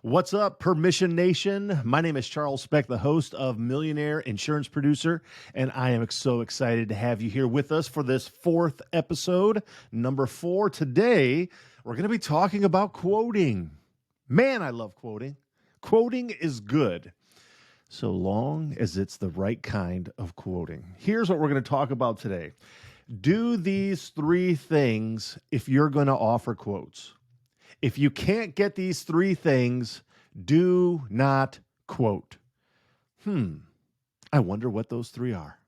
What's up, Permission Nation? My name is Charles Specht, the host of Millionaire Insurance Producer, and I am so excited to have you here with us for this fourth episode, number 4. Today, we're going to be talking about quoting. Man, I love quoting. Quoting is good, so long as it's the right kind of quoting. Here's what we're going to talk about today. Do these 3 things if you're going to offer quotes. If you can't get these 3 things, do not quote. I wonder what those 3 are.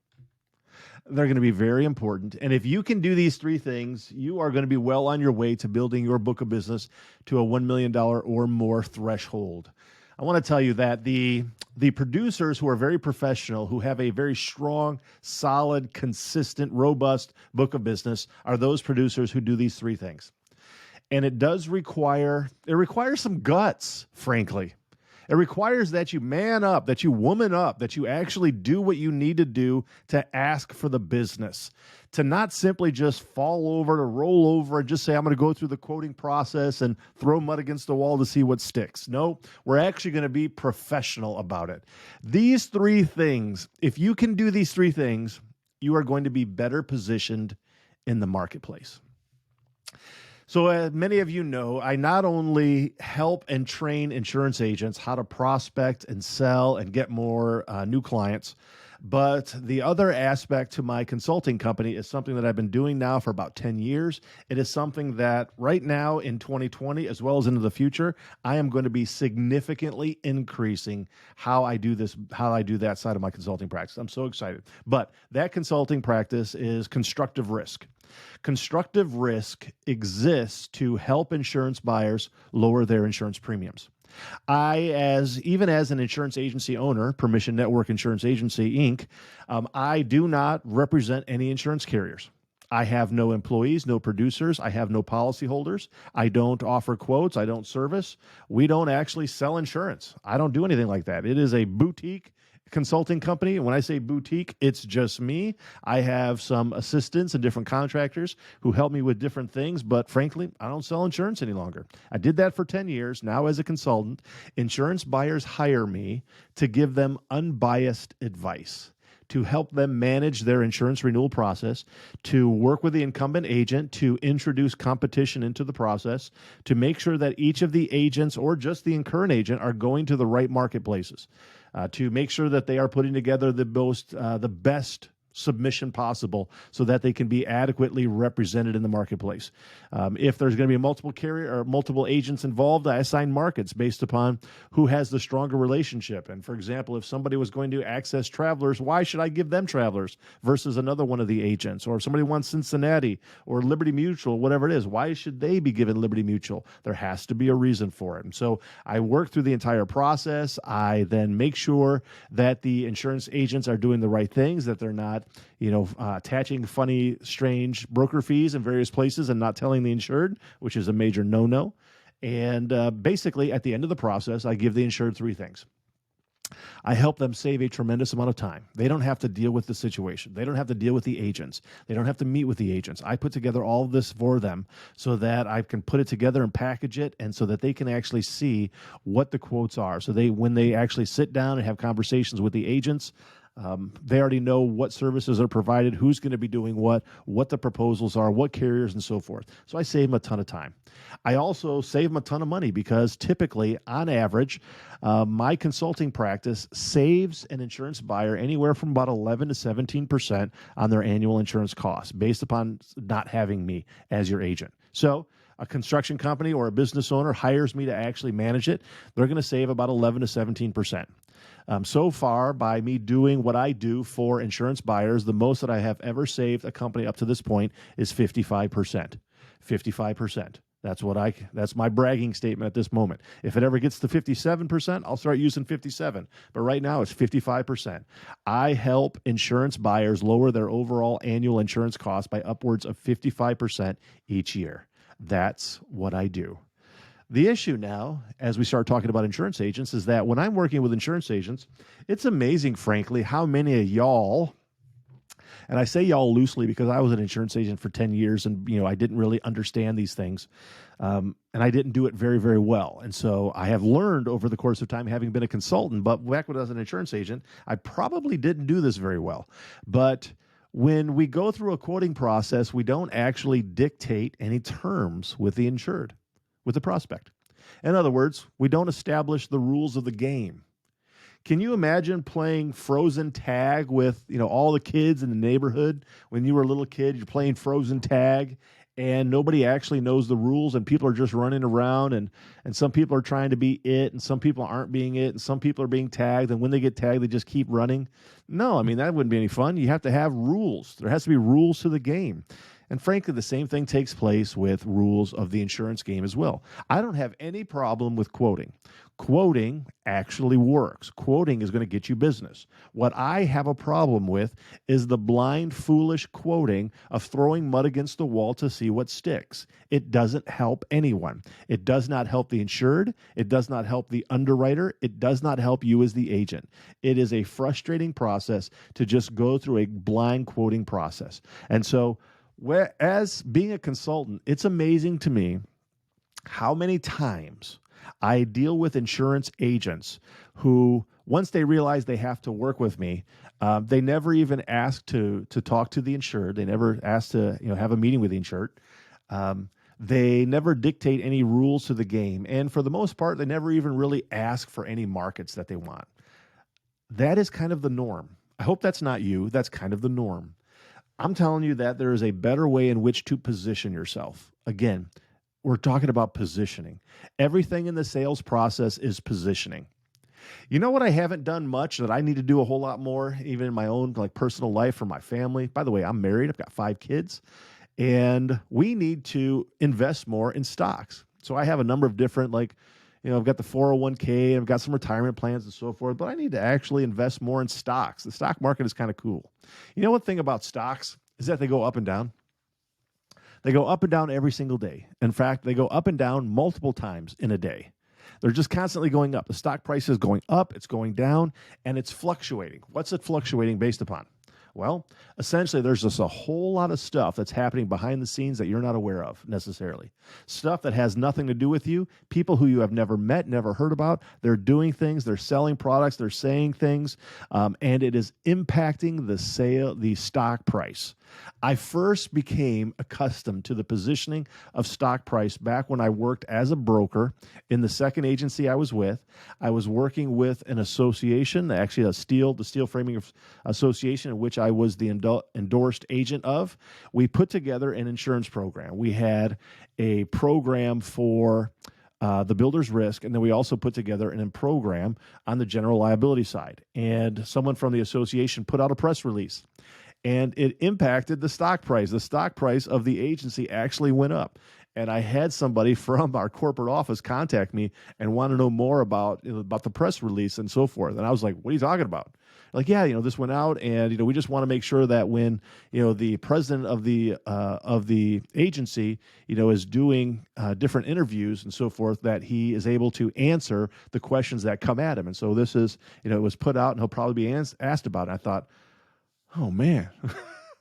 They're going to be very important. And if you can do these 3 things, you are going to be well on your way to building your book of business to a $1 million or more threshold. I want to tell you that the producers who are very professional, who have a very strong, solid, consistent, robust book of business are those producers who do these 3 things. And it requires some guts, frankly. It requires that you man up, that you woman up, that you actually do what you need to do to ask for the business, to not simply just fall over, to roll over and just say, I'm going to go through the quoting process and throw mud against the wall to see what sticks. No, we're actually going to be professional about it. These 3 things, if you can do these 3 things, you are going to be better positioned in the marketplace. So as many of you know, I not only help and train insurance agents how to prospect and sell and get more new clients, but the other aspect to my consulting company is something that I've been doing now for about 10 years. It is something that right now in 2020, as well as into the future, I am going to be significantly increasing how I do that side of my consulting practice. I'm so excited. But that consulting practice is constructive risk. Constructive risk exists to help insurance buyers lower their insurance premiums. Even as an insurance agency owner, Permission Network Insurance Agency, Inc., I do not represent any insurance carriers. I have no employees, no producers. I have no policyholders. I don't offer quotes. I don't service. We don't actually sell insurance. I don't do anything like that. It is a boutique consulting company. When I say boutique, it's just me. I have some assistants and different contractors who help me with different things, but frankly, I don't sell insurance any longer. I did that for 10 years. Now as a consultant, insurance buyers hire me to give them unbiased advice, to help them manage their insurance renewal process, to work with the incumbent agent to introduce competition into the process, to make sure that each of the agents or just the current agent are going to the right marketplaces, to make sure that they are putting together the best submission possible so that they can be adequately represented in the marketplace. If there's going to be multiple carrier or multiple agents involved, I assign markets based upon who has the stronger relationship. And for example, if somebody was going to access Travelers, why should I give them Travelers versus another one of the agents? Or if somebody wants Cincinnati or Liberty Mutual, whatever it is, why should they be given Liberty Mutual? There has to be a reason for it. And so I work through the entire process. I then make sure that the insurance agents are doing the right things, that they're not attaching funny, strange broker fees in various places and not telling the insured, which is a major no-no. And basically, at the end of the process, I give the insured 3 things. I help them save a tremendous amount of time. They don't have to deal with the situation. They don't have to deal with the agents. They don't have to meet with the agents. I put together all of this for them so that I can put it together and package it, and so that they can actually see what the quotes are. So when they actually sit down and have conversations with the agents, they already know what services are provided, who's going to be doing what the proposals are, what carriers, and so forth. So I save them a ton of time. I also save them a ton of money because typically, on average, my consulting practice saves an insurance buyer anywhere from about 11 to 17% on their annual insurance costs based upon not having me as your agent. So a construction company or a business owner hires me to actually manage it, they're going to save about 11 to 17%. So far, by me doing what I do for insurance buyers, the most that I have ever saved a company up to this point is 55%. 55%. That's my bragging statement at this moment. If it ever gets to 57%, I'll start using 57. But right now it's 55%. I help insurance buyers lower their overall annual insurance costs by upwards of 55% each year. That's what I do. The issue now, as we start talking about insurance agents, is that when I'm working with insurance agents, it's amazing, frankly, how many of y'all And I say y'all loosely because I was an insurance agent for 10 years and, I didn't really understand these things. And I didn't do it very, very well. And so I have learned over the course of time, having been a consultant, but back when I was an insurance agent, I probably didn't do this very well. But when we go through a quoting process, we don't actually dictate any terms with the insured, with the prospect. In other words, we don't establish the rules of the game. Can you imagine playing frozen tag with, all the kids in the neighborhood? When you were a little kid, you're playing frozen tag and nobody actually knows the rules and people are just running around and some people are trying to be it and some people aren't being it and some people are being tagged, and when they get tagged, they just keep running. No, that wouldn't be any fun. You have to have rules. There has to be rules to the game. And frankly, the same thing takes place with rules of the insurance game as well. I don't have any problem with quoting. Quoting actually works. Quoting is going to get you business. What I have a problem with is the blind, foolish quoting of throwing mud against the wall to see what sticks. It doesn't help anyone. It does not help the insured. It does not help the underwriter. It does not help you as the agent. It is a frustrating process to just go through a blind quoting process. And so, as being a consultant, it's amazing to me how many times I deal with insurance agents who, once they realize they have to work with me, they never even ask to talk to the insured. They never ask to have a meeting with the insured. They never dictate any rules to the game. And for the most part, they never even really ask for any markets that they want. That is kind of the norm. I hope that's not you. That's kind of the norm. I'm telling you that there is a better way in which to position yourself. Again, we're talking about positioning. Everything in the sales process is positioning. You know what I haven't done much that I need to do a whole lot more, even in my own personal life for my family? By the way, I'm married. I've got 5 kids, and we need to invest more in stocks. So I have a number of different, I've got the 401k, and I've got some retirement plans and so forth, but I need to actually invest more in stocks. The stock market is kind of cool. You know what thing about stocks is that they go up and down? They go up and down every single day. In fact, they go up and down multiple times in a day. They're just constantly going up. The stock price is going up, it's going down, and it's fluctuating. What's it fluctuating based upon? Well, essentially, there's just a whole lot of stuff that's happening behind the scenes that you're not aware of necessarily. Stuff that has nothing to do with you, people who you have never met, never heard about. They're doing things, they're selling products, they're saying things, and it is impacting the stock price. I first became accustomed to the positioning of stock price back when I worked as a broker in the second agency I was with. I was working with an association, actually the Steel Framing Association, in which I was the endorsed agent of. We put together an insurance program. We had a program for the builder's risk, and then we also put together a program on the general liability side. And someone from the association put out a press release, and it impacted the stock price. The stock price of the agency actually went up. And I had somebody from our corporate office contact me and want to know more about the press release and so forth. And I was like, what are you talking about? Like, yeah, this went out, and we just want to make sure that when the president of the agency is doing different interviews and so forth, that he is able to answer the questions that come at him. And so this is it was put out, and he'll probably be asked about it. I thought, oh man,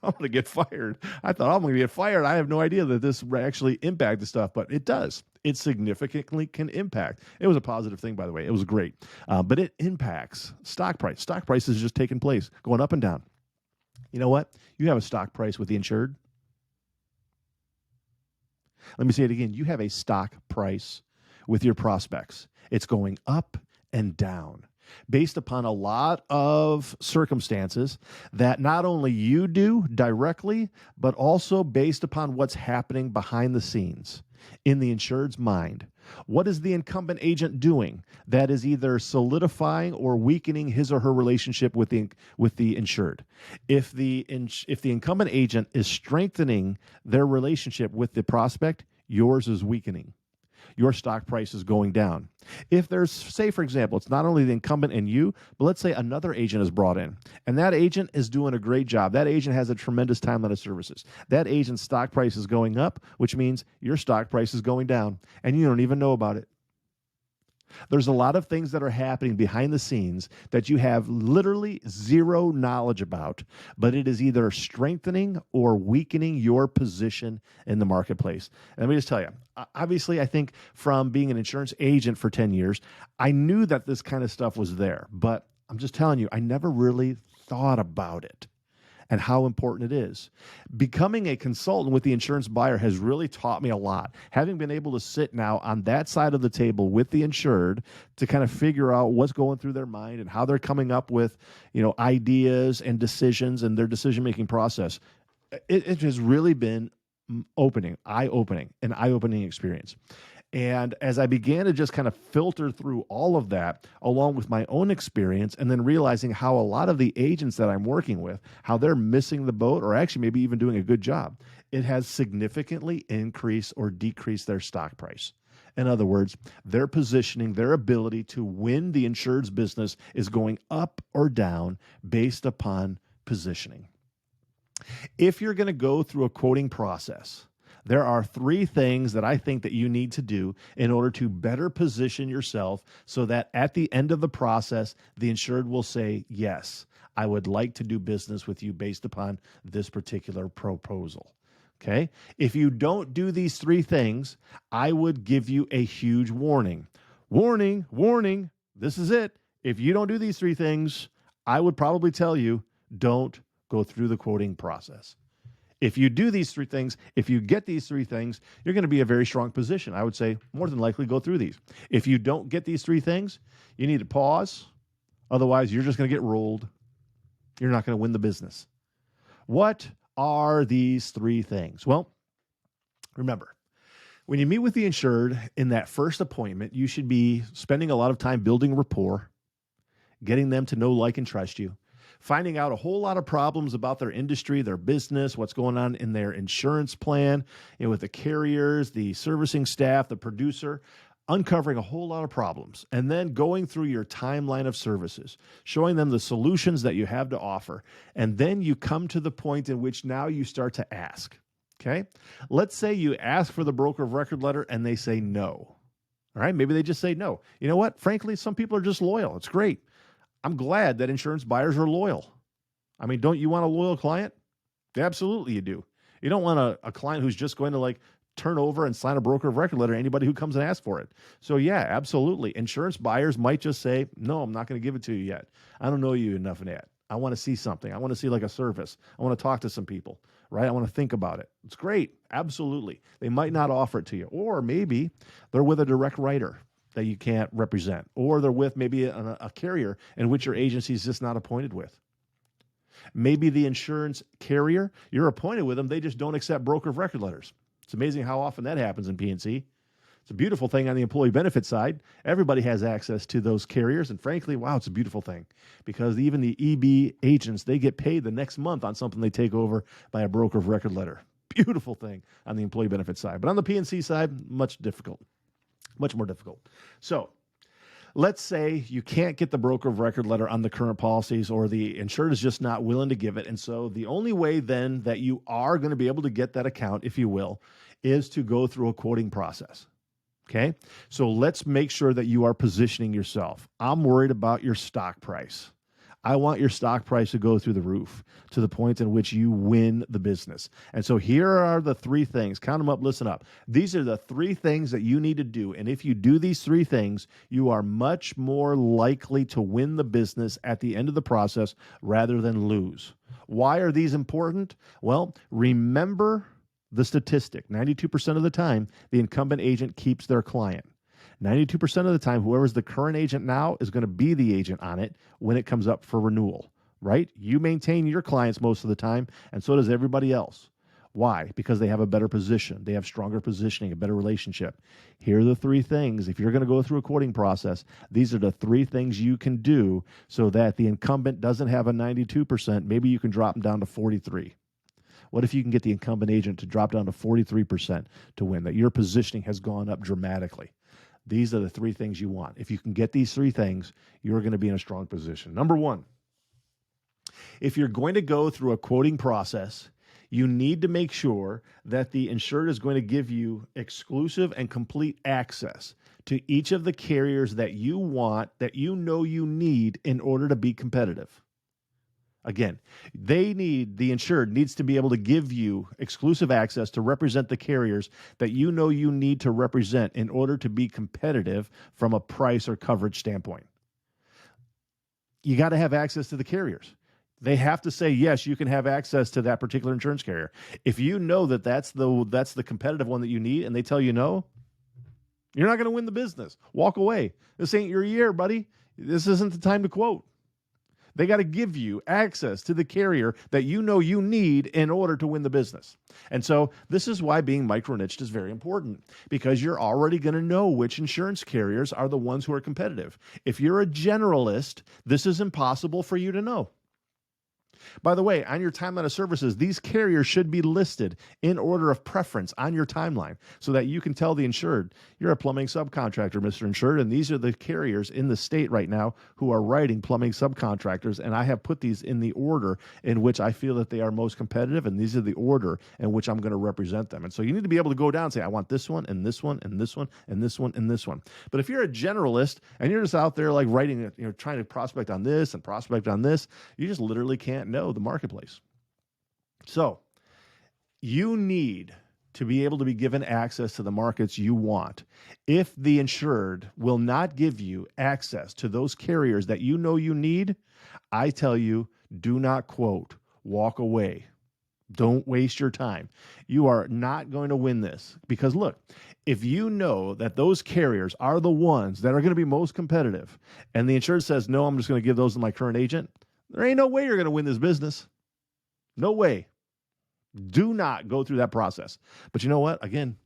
I'm going to get fired. I thought I'm going to get fired. I have no idea that this actually impacted stuff, but it does. It significantly can impact. It was a positive thing, by the way. It was great. But it impacts stock price. Stock price is just taking place, going up and down. You know what? You have a stock price with the insured. Let me say it again. You have a stock price with your prospects. It's going up and down, based upon a lot of circumstances that not only you do directly, but also based upon what's happening behind the scenes in the insured's mind. What is the incumbent agent doing that is either solidifying or weakening his or her relationship with the insured? If the incumbent agent is strengthening their relationship with the prospect, yours is weakening. Your stock price is going down. If there's, say, for example, it's not only the incumbent and you, but let's say another agent is brought in, and that agent is doing a great job. That agent has a tremendous timeline of services. That agent's stock price is going up, which means your stock price is going down, and you don't even know about it. There's a lot of things that are happening behind the scenes that you have literally zero knowledge about, but it is either strengthening or weakening your position in the marketplace. And let me just tell you, obviously, I think from being an insurance agent for 10 years, I knew that this kind of stuff was there, but I'm just telling you, I never really thought about it and how important it is. Becoming a consultant with the insurance buyer has really taught me a lot. Having been able to sit now on that side of the table with the insured to kind of figure out what's going through their mind and how they're coming up with, ideas and decisions and their decision-making process, it has really been eye-opening, an eye-opening experience. And as I began to just kind of filter through all of that, along with my own experience, and then realizing how a lot of the agents that I'm working with, how they're missing the boat or actually maybe even doing a good job, it has significantly increased or decreased their stock price. In other words, their positioning, their ability to win the insured's business is going up or down based upon positioning. If you're going to go through a quoting process, there are 3 things that I think that you need to do in order to better position yourself so that at the end of the process, the insured will say, yes, I would like to do business with you based upon this particular proposal. Okay? If you don't do these 3 things, I would give you a huge warning. Warning, warning, this is it. If you don't do these 3 things, I would probably tell you, don't go through the quoting process. If you do these 3 things, if you get these 3 things, you're going to be in a very strong position. I would say more than likely go through these. If you don't get these 3 things, you need to pause. Otherwise, you're just going to get rolled. You're not going to win the business. What are these 3 things? Well, remember, when you meet with the insured in that first appointment, you should be spending a lot of time building rapport, getting them to know, like, and trust you, finding out a whole lot of problems about their industry, their business, what's going on in their insurance plan, with the carriers, the servicing staff, the producer, uncovering a whole lot of problems, and then going through your timeline of services, showing them the solutions that you have to offer. And then you come to the point in which now you start to ask, okay? Let's say you ask for the broker of record letter and they say no. All right, maybe they just say no. You know what? Frankly, some people are just loyal. It's great. I'm glad that insurance buyers are loyal. I mean, don't you want a loyal client? Absolutely you do. You don't want a client who's just going to turn over and sign a broker of record letter to anybody who comes and asks for it. So yeah, absolutely. Insurance buyers might just say, no, I'm not going to give it to you yet. I don't know you enough yet. I want to see something. I want to see a service. I want to talk to some people, right? I want to think about it. It's great. Absolutely. They might not offer it to you. Or maybe they're with a direct writer that you can't represent, or they're with maybe a carrier in which your agency is just not appointed with. Maybe the insurance carrier, you're appointed with them, they just don't accept broker of record letters. It's amazing how often that happens in P&C. It's a beautiful thing on the employee benefit side. Everybody has access to those carriers, and frankly, wow, it's a beautiful thing because even the EB agents, they get paid the next month on something they take over by a broker of record letter. Beautiful thing on the employee benefit side. But on the P&C side, much more difficult. So let's say you can't get the broker of record letter on the current policies, or the insured is just not willing to give it. And so the only way then that you are going to be able to get that account, if you will, is to go through a quoting process. Okay. So let's make sure that you are positioning yourself. I'm worried about your stock price. I want your stock price to go through the roof to the point in which you win the business. And so here are the 3 things. Count them up, listen up. These are the 3 things that you need to do. And if you do these 3 things, you are much more likely to win the business at the end of the process rather than lose. Why are these important? Well, remember the statistic. 92% of the time, the incumbent agent keeps their client. 92% of the time, whoever's the current agent now is going to be the agent on it when it comes up for renewal, right? You maintain your clients most of the time, and so does everybody else. Why? Because they have a better position. They have stronger positioning, a better relationship. Here are the 3 things. If you're going to go through a quoting process, these are the 3 things you can do so that the incumbent doesn't have a 92%. Maybe you can drop them down to 43. What if you can get the incumbent agent to drop down to 43% to win? That your positioning has gone up dramatically. These are the 3 things you want. If you can get these 3 things, you're going to be in a strong position. Number 1, if you're going to go through a quoting process, You need to make sure that the insured is going to give you exclusive and complete access to each of the carriers that you want, that you know you need in order to be competitive. Again, the insured needs to be able to give you exclusive access to represent the carriers that you know you need to represent in order to be competitive from a price or coverage standpoint. You got to have access to the carriers. They have to say, yes, you can have access to that particular insurance carrier. If you know that that's the competitive one that you need and they tell you no, you're not going to win the business. Walk away. This ain't your year, buddy. This isn't the time to quote. They got to give you access to the carrier that you know you need in order to win the business. And so this is why being micro-niched is very important, because you're already going to know which insurance carriers are the ones who are competitive. If you're a generalist, this is impossible for you to know. By the way, on your timeline of services, these carriers should be listed in order of preference on your timeline so that you can tell the insured, you're a plumbing subcontractor, Mr. Insured, and these are the carriers in the state right now who are writing plumbing subcontractors, and I have put these in the order in which I feel that they are most competitive, and these are the order in which I'm going to represent them. And so you need to be able to go down and say, I want this one, and this one, and this one, and this one, and this one. But if you're a generalist and you're just out there like writing, trying to prospect on this and prospect on this, you just literally can't know the marketplace. So you need to be able to be given access to the markets you want. If the insured will not give you access to those carriers that you know you need, I tell you, do not quote, walk away. Don't waste your time. You are not going to win this, because look, if you know that those carriers are the ones that are going to be most competitive and the insured says, no, I'm just going to give those to my current agent, there ain't no way you're going to win this business. No way. Do not go through that process. But you know what? Again,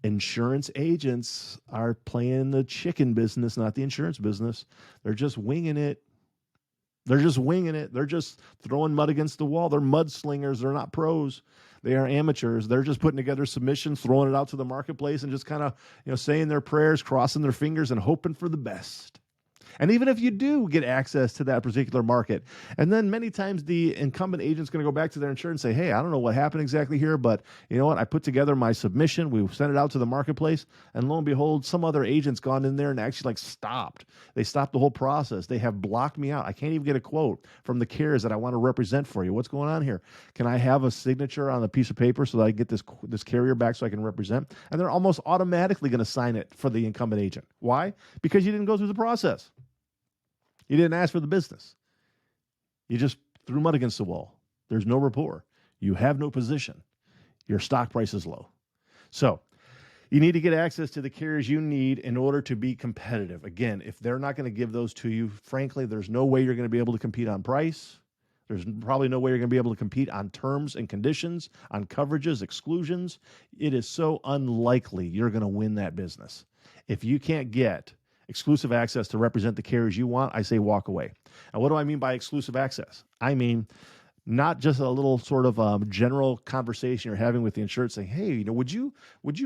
insurance agents are playing the chicken business, not the insurance business. They're just winging it. They're just winging it. They're just throwing mud against the wall. They're mudslingers. They're not pros. They are amateurs. They're just putting together submissions, throwing it out to the marketplace, and just kind of, saying their prayers, crossing their fingers, and hoping for the best. And even if you do get access to that particular market, and then many times the incumbent agent's going to go back to their insurer and say, hey, I don't know what happened exactly here, but you know what? I put together my submission. We sent it out to the marketplace, and lo and behold, some other agent's gone in there and actually stopped. They stopped the whole process. They have blocked me out. I can't even get a quote from the carriers that I want to represent for you. What's going on here? Can I have a signature on a piece of paper so that I get this carrier back so I can represent? And they're almost automatically going to sign it for the incumbent agent. Why? Because you didn't go through the process. You didn't ask for the business. You just threw mud against the wall. There's no rapport. You have no position. Your stock price is low. So you need to get access to the carriers you need in order to be competitive. Again, if they're not going to give those to you, frankly, there's no way you're going to be able to compete on price. There's probably no way you're going to be able to compete on terms and conditions, on coverages, exclusions. It is so unlikely you're going to win that business. If you can't get exclusive access to represent the carriers you want, I say walk away. And what do I mean by exclusive access? I mean, not just a little sort of general conversation you're having with the insured saying, hey, would you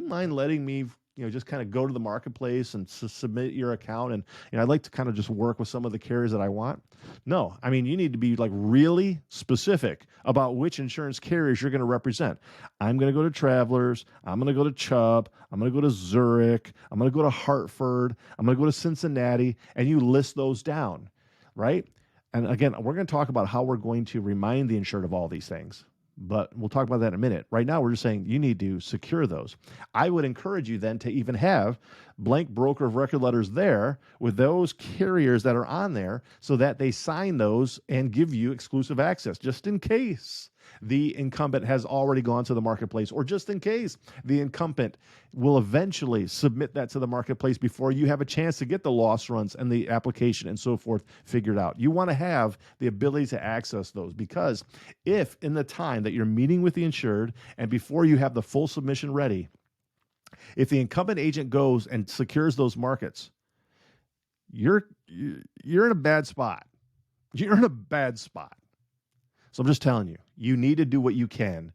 mind letting me, just kind of go to the marketplace and submit your account? And, I'd like to kind of just work with some of the carriers that I want. No, I mean, you need to be really specific about which insurance carriers you're going to represent. I'm going to go to Travelers. I'm going to go to Chubb. I'm going to go to Zurich. I'm going to go to Hartford. I'm going to go to Cincinnati. And you list those down, right? And again, we're going to talk about how we're going to remind the insured of all these things, but we'll talk about that in a minute. Right now, we're just saying you need to secure those. I would encourage you then to even have blank broker of record letters there with those carriers that are on there so that they sign those and give you exclusive access, just in case the incumbent has already gone to the marketplace, or just in case the incumbent will eventually submit that to the marketplace before you have a chance to get the loss runs and the application and so forth figured out. You want to have the ability to access those, because if in the time that you're meeting with the insured and before you have the full submission ready, if the incumbent agent goes and secures those markets, you're in a bad spot. You're in a bad spot. So I'm just telling you, you need to do what you can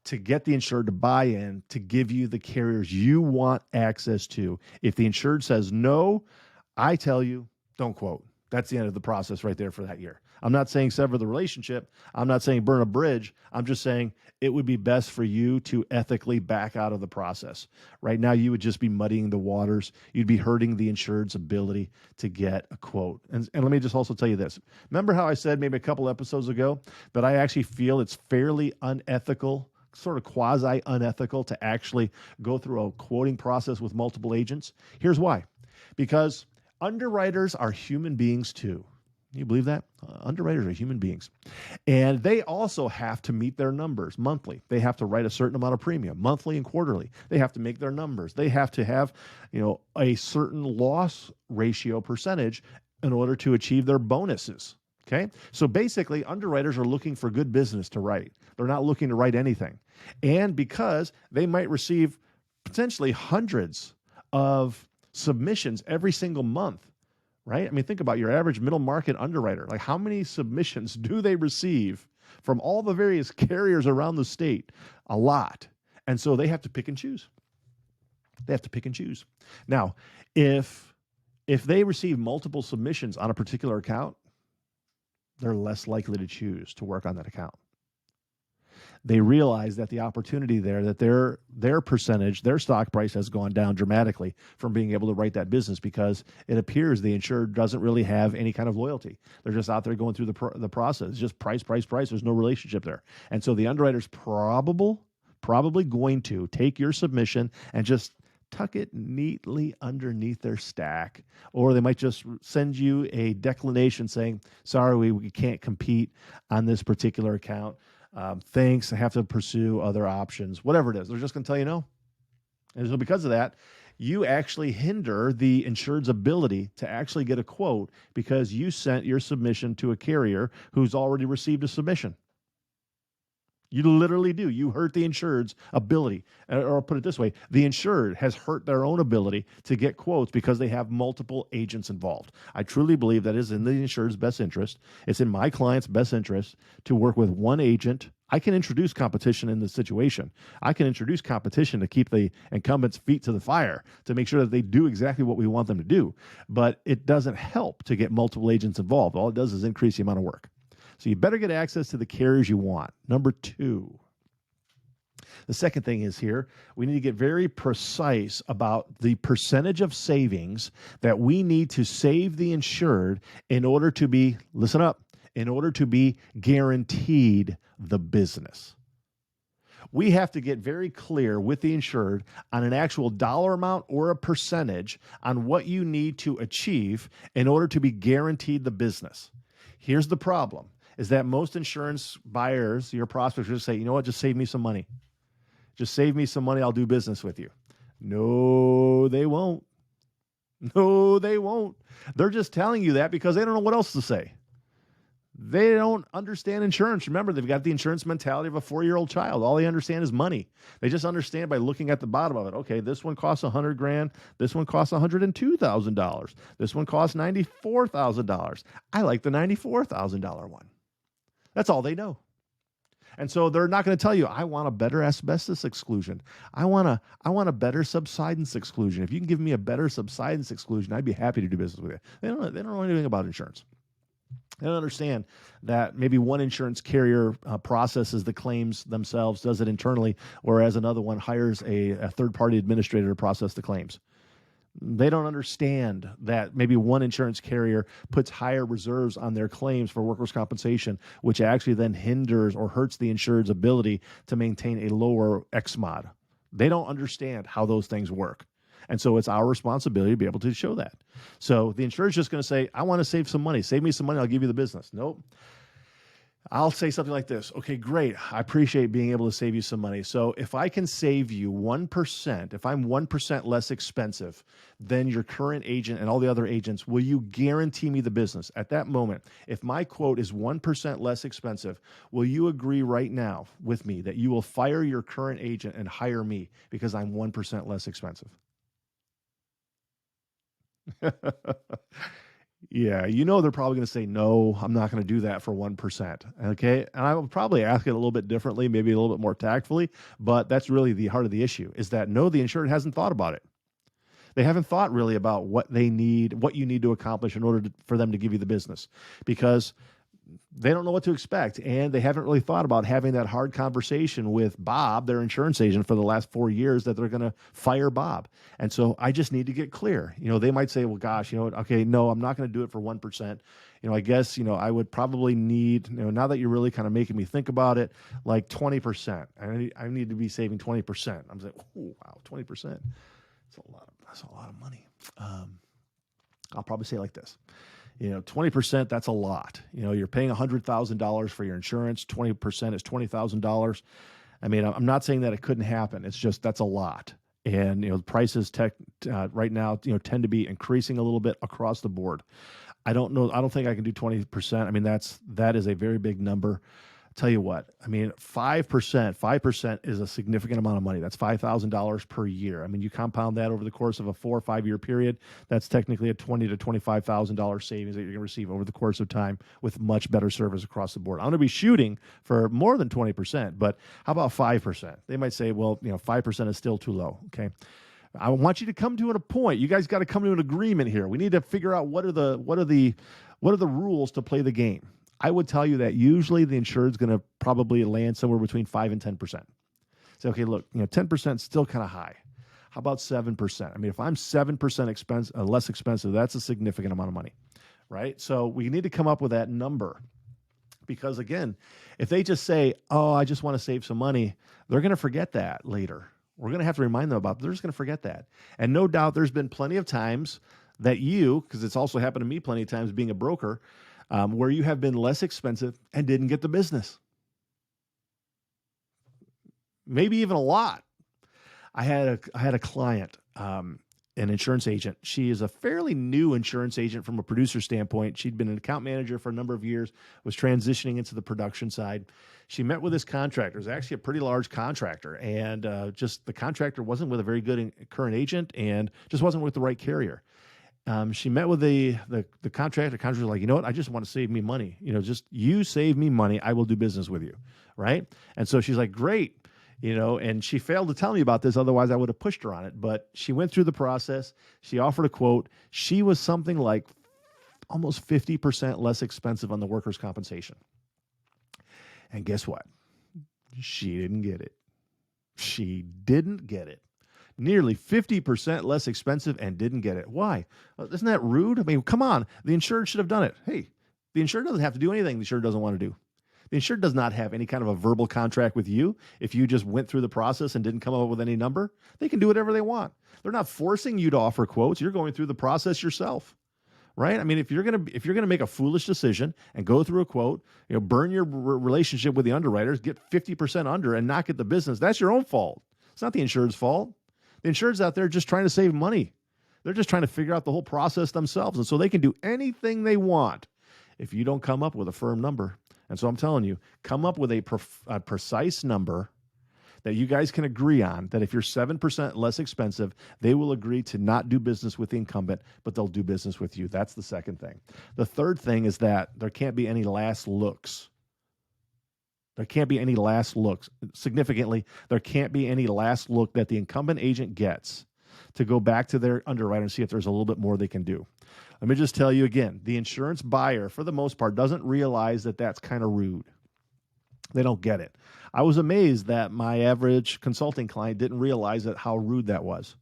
to get the insured to buy in, to give you the carriers you want access to. If the insured says no, I tell you, don't quote. That's the end of the process right there for that year. I'm not saying sever the relationship. I'm not saying burn a bridge. I'm just saying it would be best for you to ethically back out of the process. Right now, you would just be muddying the waters. You'd be hurting the insured's ability to get a quote. And let me just also tell you this. Remember how I said maybe a couple episodes ago that I actually feel it's fairly unethical, sort of quasi unethical, to actually go through a quoting process with multiple agents? Here's why. Because underwriters are human beings too. You believe that? Underwriters are human beings. And they also have to meet their numbers monthly. They have to write a certain amount of premium monthly and quarterly. They have to make their numbers. They have to have, a certain loss ratio percentage in order to achieve their bonuses. Okay? So basically, underwriters are looking for good business to write. They're not looking to write anything. And because they might receive potentially hundreds of submissions every single month, right? I mean, think about your average middle market underwriter. Like, how many submissions do they receive from all the various carriers around the state? A lot. And so they have to pick and choose. Now, if they receive multiple submissions on a particular account, they're less likely to choose to work on that account. They realize that the opportunity there, that their percentage, their stock price has gone down dramatically from being able to write that business, because it appears the insured doesn't really have any kind of loyalty. They're just out there going through the process. It's just price. There's no relationship there. And so the underwriter's probably going to take your submission and just tuck it neatly underneath their stack. Or they might just send you a declination saying, sorry, we can't compete on this particular account. Thanks, I have to pursue other options. Whatever it is, they're just going to tell you no. And so because of that, you actually hinder the insured's ability to actually get a quote because you sent your submission to a carrier who's already received a submission. You literally do. You hurt the insured's ability. Or I'll put it this way, the insured has hurt their own ability to get quotes because they have multiple agents involved. I truly believe that is in the insured's best interest. It's in my client's best interest to work with one agent. I can introduce competition in this situation. I can introduce competition to keep the incumbent's feet to the fire, to make sure that they do exactly what we want them to do. But it doesn't help to get multiple agents involved. All it does is increase the amount of work. So you better get access to the carriers you want. Number 2. The second thing is here, we need to get very precise about the percentage of savings that we need to save the insured in order to be, listen up, in order to be guaranteed the business. We have to get very clear with the insured on an actual dollar amount or a percentage on what you need to achieve in order to be guaranteed the business. Here's the problem, is that most insurance buyers, your prospects, just say, you know what, just save me some money. Just save me some money, I'll do business with you. No, they won't. They're just telling you that because they don't know what else to say. They don't understand insurance. Remember, they've got the insurance mentality of a 4-year-old child. All they understand is money. They just understand by looking at the bottom of it. Okay, this one costs $100,000. This one costs $102,000. This one costs $94,000. I like the $94,000 one. That's all they know. And so they're not going to tell you, I want a better asbestos exclusion. I want a better subsidence exclusion. If you can give me a better subsidence exclusion, I'd be happy to do business with you. They don't know anything about insurance. They don't understand that maybe one insurance carrier processes the claims themselves, does it internally, whereas another one hires a third-party administrator to process the claims. They don't understand that maybe one insurance carrier puts higher reserves on their claims for workers' compensation, which actually then hinders or hurts the insured's ability to maintain a lower XMOD. They don't understand how those things work. And so it's our responsibility to be able to show that. So the insurer is just going to say, I want to save some money. Save me some money, I'll give you the business. Nope. I'll say something like this. Okay, great. I appreciate being able to save you some money. So if I can save you 1%, if I'm 1% less expensive than your current agent and all the other agents, will you guarantee me the business? At that moment, if my quote is 1% less expensive, will you agree right now with me that you will fire your current agent and hire me because I'm 1% less expensive? Yeah, they're probably going to say, no, I'm not going to do that for 1%. Okay. And I will probably ask it a little bit differently, maybe a little bit more tactfully, but that's really the heart of the issue, is that no, the insured hasn't thought about it. They haven't thought really about what they need, what you need to accomplish in order for them to give you the business. Because they don't know what to expect, and they haven't really thought about having that hard conversation with Bob, their insurance agent, for the last 4 years that they're going to fire Bob. And so I just need to get clear. They might say, well, gosh, okay, no, I'm not going to do it for 1%. I guess, I would probably need, now that you're really kind of making me think about it, like 20%. I need to be saving 20%. I'm like, oh, wow, 20%. That's a lot of money. I'll probably say it like this. 20%, that's a lot. You're paying $100,000 for your insurance. 20% is $20,000. I mean, I'm not saying that it couldn't happen. It's just, that's a lot. And, the prices right now, tend to be increasing a little bit across the board. I don't know. I don't think I can do 20%. I mean, that is a very big number. Tell you what, I mean, 5% is a significant amount of money. That's $5,000 per year. I mean, you compound that over the course of a 4 or 5 year period, that's technically a $20,000 to $25,000 savings that you're going to receive over the course of time with much better service across the board. I'm going to be shooting for more than 20%, but how about 5%? They might say, well, 5% is still too low. Okay. I want you to come to a point. You guys got to come to an agreement here. We need to figure out what are the rules to play the game. I would tell you that usually the insured is going to probably land somewhere between 5 and 10%. Say, okay, look, 10% is still kind of high. How about 7%? I mean, if I'm 7% less expensive, that's a significant amount of money, right? So we need to come up with that number because, again, if they just say, oh, I just want to save some money, they're going to forget that later. We're going to have to remind them about it. They're just going to forget that. And no doubt there's been plenty of times that because it's also happened to me plenty of times being a broker, where you have been less expensive and didn't get the business. Maybe even a lot. I had a client, an insurance agent. She is a fairly new insurance agent from a producer standpoint. She'd been an account manager for a number of years, was transitioning into the production side. She met with this contractor. It was actually a pretty large contractor, and just the contractor wasn't with a very good current agent and just wasn't with the right carrier. She met with the contractor. The contractor was like, you know what? I just want to save me money. Just you save me money. I will do business with you. Right. And so she's like, great. And she failed to tell me about this. Otherwise I would have pushed her on it, but she went through the process. She offered a quote. She was something like almost 50% less expensive on the workers' compensation. And guess what? She didn't get it. She didn't get it. Nearly 50% less expensive and didn't get it. Why? Isn't that rude? I mean, come on. The insured should have done it. Hey, the insured doesn't have to do anything the insured doesn't want to do. The insured does not have any kind of a verbal contract with you. If you just went through the process and didn't come up with any number, they can do whatever they want. They're not forcing you to offer quotes. You're going through the process yourself. Right? I mean, if you're gonna make a foolish decision and go through a quote, burn your relationship with the underwriters, get 50% under and not get the business, that's your own fault. It's not the insured's fault. The insured's out there just trying to save money. They're just trying to figure out the whole process themselves. And so they can do anything they want if you don't come up with a firm number. And so I'm telling you, come up with a precise number that you guys can agree on, that if you're 7% less expensive, they will agree to not do business with the incumbent, but they'll do business with you. That's the second thing. The third thing is that there can't be any last looks. There can't be any last looks. Significantly, there can't be any last look that the incumbent agent gets to go back to their underwriter and see if there's a little bit more they can do. Let me just tell you again, the insurance buyer, for the most part, doesn't realize that that's kind of rude. They don't get it. I was amazed that my average consulting client didn't realize how rude that was.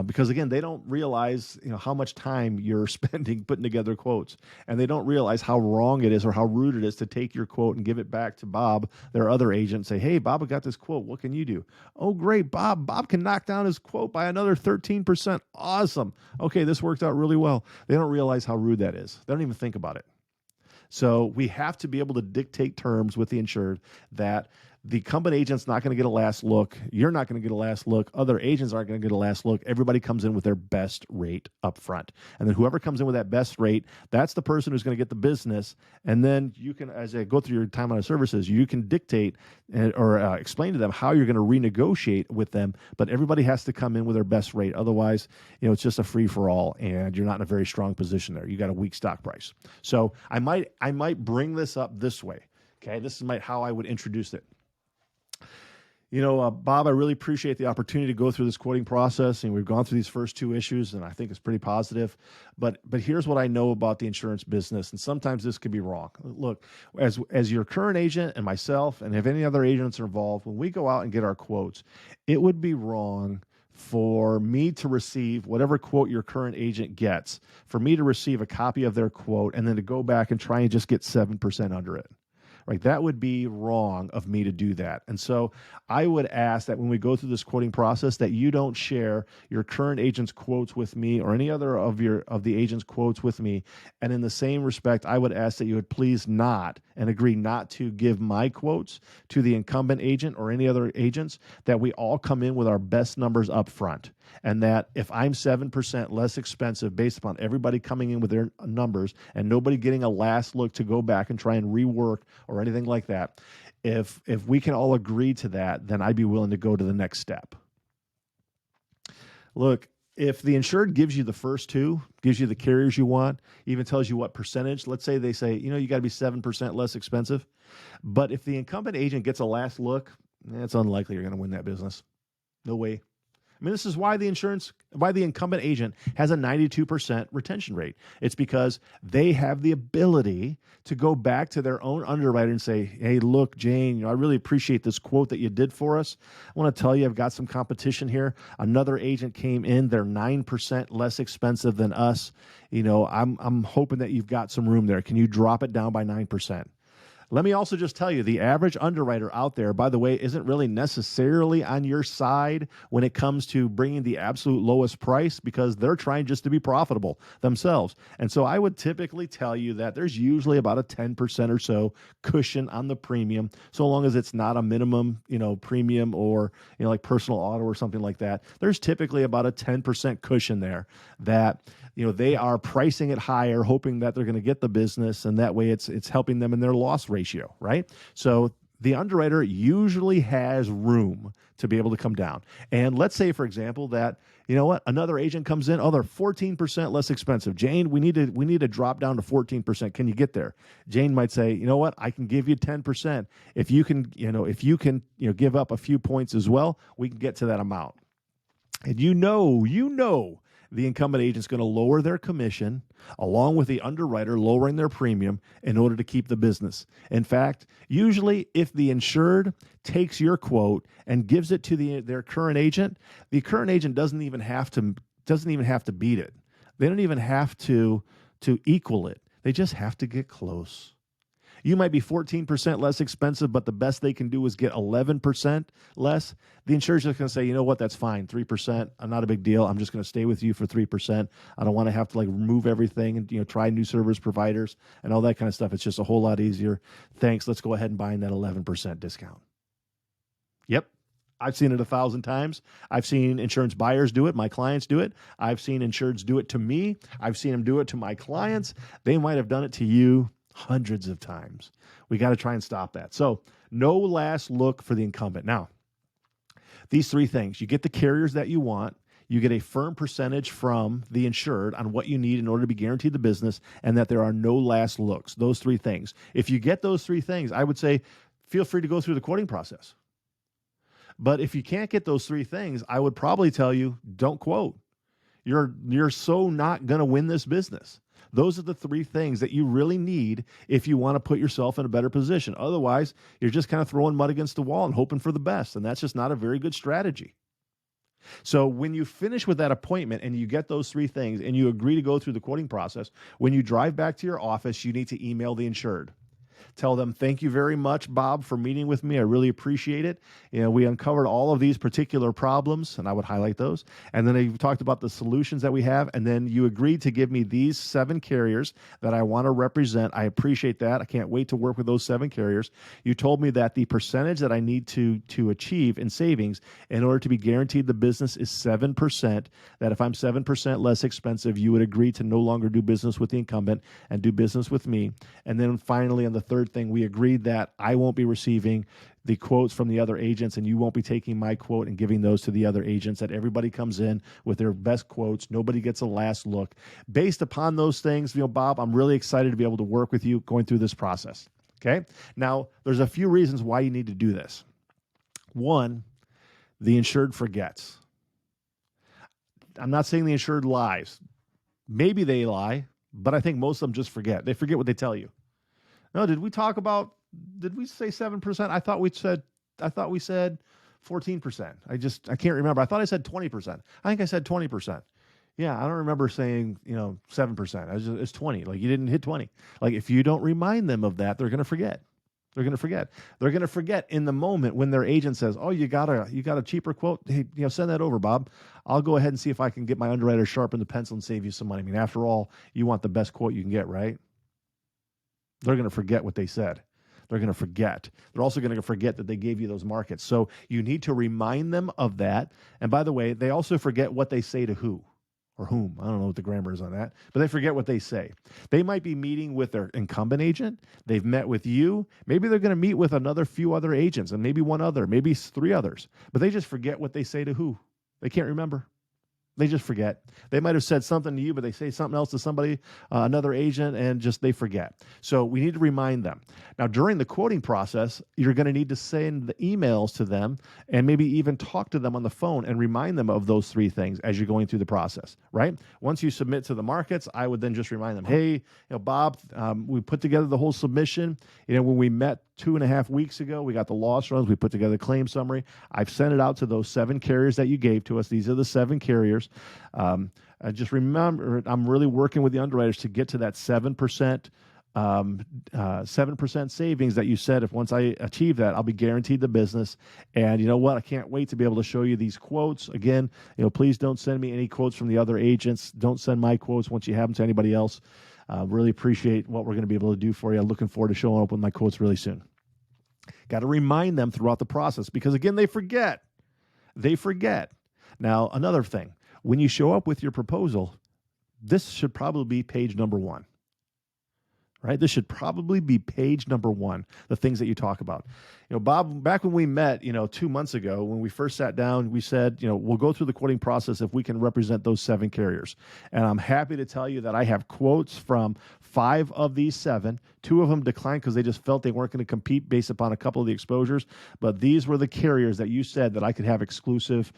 Because again, they don't realize how much time you're spending putting together quotes, and they don't realize how wrong it is or how rude it is to take your quote and give it back to Bob, their other agent, and say, "Hey, Bob, I got this quote. What can you do?" "Oh, great, Bob. Bob can knock down his quote by another 13%. Awesome. Okay, this worked out really well." They don't realize how rude that is. They don't even think about it. So we have to be able to dictate terms with the insured that the incumbent agent's not going to get a last look. You're not going to get a last look. Other agents aren't going to get a last look. Everybody comes in with their best rate up front. And then whoever comes in with that best rate, that's the person who's going to get the business. And then you can, as I go through your time on the services, you can dictate or explain to them how you're going to renegotiate with them. But everybody has to come in with their best rate. Otherwise, it's just a free-for-all, and you're not in a very strong position there. You got a weak stock price. So I might bring this up this way. Okay, this is how I would introduce it. Bob, I really appreciate the opportunity to go through this quoting process, and we've gone through these first two issues, and I think it's pretty positive. But here's what I know about the insurance business, and sometimes this could be wrong. Look, as your current agent and myself, and if any other agents are involved, when we go out and get our quotes, it would be wrong for me to receive whatever quote your current agent gets, for me to receive a copy of their quote, and then to go back and try and just get 7% under it. Right, that would be wrong of me to do that. And so I would ask that when we go through this quoting process that you don't share your current agent's quotes with me or any other of the agent's quotes with me. And in the same respect, I would ask that you would please not and agree not to give my quotes to the incumbent agent or any other agents, that we all come in with our best numbers up front. And that if I'm 7% less expensive based upon everybody coming in with their numbers and nobody getting a last look to go back and try and rework or anything like that, if we can all agree to that, then I'd be willing to go to the next step. Look, if the insured gives you the first two, gives you the carriers you want, even tells you what percentage, let's say they say, you got to be 7% less expensive. But if the incumbent agent gets a last look, it's unlikely you're going to win that business. No way. I mean, this is why the incumbent agent has a 92% retention rate. It's because they have the ability to go back to their own underwriter and say, hey, look, Jane, I really appreciate this quote that you did for us. I want to tell you, I've got some competition here. Another agent came in, they're 9% less expensive than us. I'm hoping that you've got some room there. Can you drop it down by 9%? Let me also just tell you, the average underwriter out there, by the way, isn't really necessarily on your side when it comes to bringing the absolute lowest price, because they're trying just to be profitable themselves. And so I would typically tell you that there's usually about a 10% or so cushion on the premium, so long as it's not a minimum, premium or, like personal auto or something like that. There's typically about a 10% cushion there that they are pricing it higher, hoping that they're going to get the business, and that way it's helping them in their loss ratio, right? So the underwriter usually has room to be able to come down. And let's say, for example, that another agent comes in, they're 14% less expensive. Jane, we need to drop down to 14%. Can you get there? Jane might say, I can give you 10%. If you can give up a few points as well, we can get to that amount. And the incumbent agent's going to lower their commission along with the underwriter lowering their premium in order to keep the business. In fact, usually if the insured takes your quote and gives it to their current agent, the current agent doesn't even have to beat it. They don't even have to equal it. They just have to get close. You might be 14% less expensive, but the best they can do is get 11% less. The insurer's just going to say, you know what, that's fine, 3%, not a big deal. I'm just going to stay with you for 3%. I don't want to have to remove everything and try new service providers and all that kind of stuff. It's just a whole lot easier. Thanks, let's go ahead and buy in that 11% discount. Yep. I've seen it 1,000 times. I've seen insurance buyers do it. My clients do it. I've seen insureds do it to me. I've seen them do it to my clients. They might have done it to you hundreds of times. We got to try and stop that. So no last look for the incumbent. Now, these three things: you get the carriers that you want, you get a firm percentage from the insured on what you need in order to be guaranteed the business, and that there are no last looks. Those three things. If you get those three things, I would say feel free to go through the quoting process. But if you can't get those three things, I would probably tell you, don't quote. You're so not going to win this business. Those are the three things that you really need if you want to put yourself in a better position. Otherwise, you're just kind of throwing mud against the wall and hoping for the best, and that's just not a very good strategy. So when you finish with that appointment and you get those three things and you agree to go through the quoting process, when you drive back to your office, you need to email the insured. Tell them, thank you very much, Bob, for meeting with me. I really appreciate it. We uncovered all of these particular problems, and I would highlight those. And then you talked about the solutions that we have, and then you agreed to give me these 7 carriers that I want to represent. I appreciate that. I can't wait to work with those 7 carriers. You told me that the percentage that I need to achieve in savings in order to be guaranteed the business is 7%, that if I'm 7% less expensive, you would agree to no longer do business with the incumbent and do business with me. And then finally, on the third thing, we agreed that I won't be receiving the quotes from the other agents, and you won't be taking my quote and giving those to the other agents, that everybody comes in with their best quotes. Nobody gets a last look. Based upon those things, Bob, I'm really excited to be able to work with you going through this process. Okay? Now, there's a few reasons why you need to do this. One, the insured forgets. I'm not saying the insured lies. Maybe they lie, but I think most of them just forget. They forget what they tell you. No, did we say 7%? I thought we said 14%. I can't remember. I thought I said 20%. I think I said 20%. Yeah, I don't remember saying, 7%. It's 20. Like, you didn't hit 20. Like, if you don't remind them of that, they're going to forget. They're going to forget. They're going to forget in the moment when their agent says, "Oh, you got a cheaper quote? Hey, send that over, Bob. I'll go ahead and see if I can get my underwriter sharpen the pencil and save you some money." I mean, after all, you want the best quote you can get, right? They're going to forget what they said. They're going to forget. They're also going to forget that they gave you those markets. So you need to remind them of that. And by the way, they also forget what they say to who or whom. I don't know what the grammar is on that, but they forget what they say. They might be meeting with their incumbent agent. They've met with you. Maybe they're going to meet with another few other agents and maybe one other, maybe three others, but they just forget what they say to who. They can't remember. They just forget. They might have said something to you, but they say something else to somebody, another agent, and just they forget. So we need to remind them. Now, during the quoting process, you're going to need to send the emails to them and maybe even talk to them on the phone and remind them of those three things as you're going through the process, right? Once you submit to the markets, I would then just remind them, "Hey, Bob, we put together the whole submission. When we met 2.5 weeks ago, we got the loss runs. We put together the claim summary. I've sent it out to those 7 carriers that you gave to us. These are the 7 carriers. I just remember, I'm really working with the underwriters to get to that 7%, 7% savings that you said. If once I achieve that, I'll be guaranteed the business. And you know what? I can't wait to be able to show you these quotes. Again, please don't send me any quotes from the other agents. Don't send my quotes once you have them to anybody else. Really appreciate what we're going to be able to do for you. Looking forward to showing up with my quotes really soon." Got to remind them throughout the process because, again, they forget. They forget. Now, another thing, when you show up with your proposal, this should probably be page number 1. Right? This should probably be page number 1, the things that you talk about. Bob, back when we met, 2 months ago, when we first sat down, we said, we'll go through the quoting process if we can represent those 7 carriers. And I'm happy to tell you that I have quotes from 5 of these 7. 2 of them declined because they just felt they weren't going to compete based upon a couple of the exposures. But these were the carriers that you said that I could have exclusive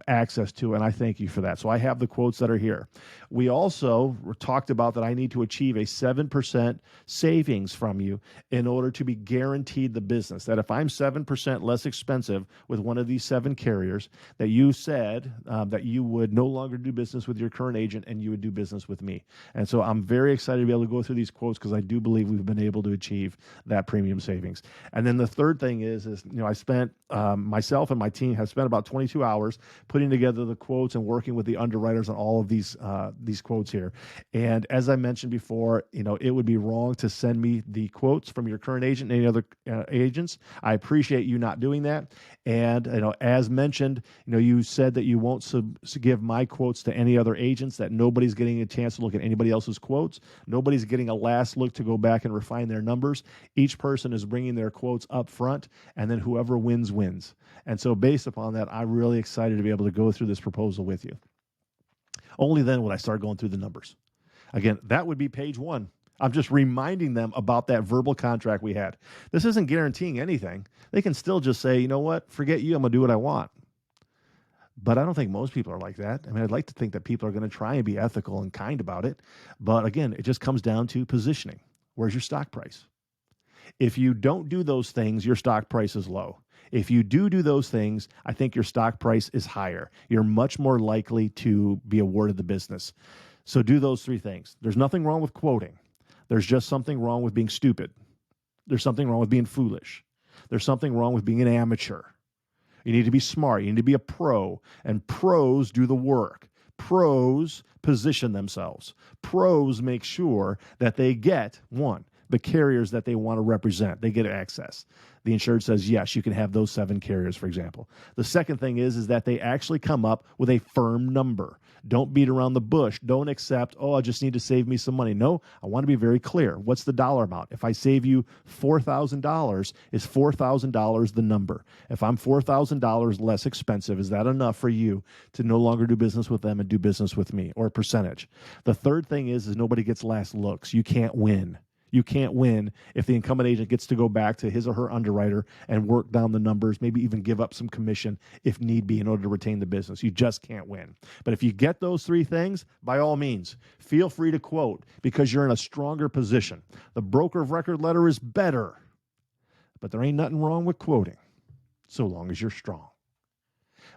access to, and I thank you for that. So I have the quotes that are here. We also talked about that I need to achieve a 7% savings from you in order to be guaranteed the business. That if I'm 7% less expensive with one of these 7 carriers, that you said that you would no longer do business with your current agent and you would do business with me. And so I'm very excited to be able to go through these quotes because I do believe we've been able to achieve that premium savings. And then the third thing is I spent, myself and my team have spent about 22 hours putting together the quotes and working with the underwriters on all of these quotes here. And as I mentioned before, it would be wrong to send me the quotes from your current agent and any other agents. I appreciate you not doing that. And, as mentioned, you said that you won't give my quotes to any other agents, that nobody's getting a chance to look at anybody else's quotes. Nobody's getting a last look to go back and refine their numbers. Each person is bringing their quotes up front, and then whoever wins, wins. And so based upon that, I'm really excited to be able to go through this proposal with you. Only then would I start going through the numbers. Again, that would be page 1. I'm just reminding them about that verbal contract we had. This isn't guaranteeing anything. They can still just say, "You know what, forget you, I'm going to do what I want." But I don't think most people are like that. I mean, I'd like to think that people are going to try and be ethical and kind about it. But again, it just comes down to positioning. Where's your stock price? If you don't do those things, your stock price is low. If you do those things, I think your stock price is higher. You're much more likely to be awarded the business. So do those 3 things. There's nothing wrong with quoting. There's just something wrong with being stupid. There's something wrong with being foolish. There's something wrong with being an amateur. You need to be smart. You need to be a pro. And pros do the work. Pros position themselves. Pros make sure that they get, 1, the carriers that they want to represent. They get access. The insured says, yes, you can have those 7 carriers, for example. The second thing is that they actually come up with a firm number. Don't beat around the bush. Don't accept, I just need to save me some money. No, I want to be very clear. What's the dollar amount? If I save you $4,000, is $4,000 the number? If I'm $4,000 less expensive, is that enough for you to no longer do business with them and do business with me, or a percentage? The third thing is nobody gets last looks. You can't win. You can't win if the incumbent agent gets to go back to his or her underwriter and work down the numbers, maybe even give up some commission if need be in order to retain the business. You just can't win. But if you get those three things, by all means, feel free to quote because you're in a stronger position. The broker of record letter is better, but there ain't nothing wrong with quoting so long as you're strong.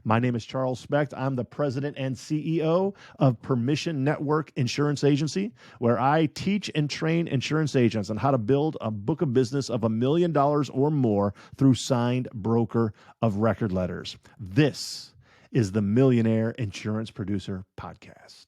My name is Charles Specht. I'm the president and CEO of Permission Network Insurance Agency, where I teach and train insurance agents on how to build a book of business of $1 million or more through signed broker of record letters. This is the Millionaire Insurance Producer Podcast.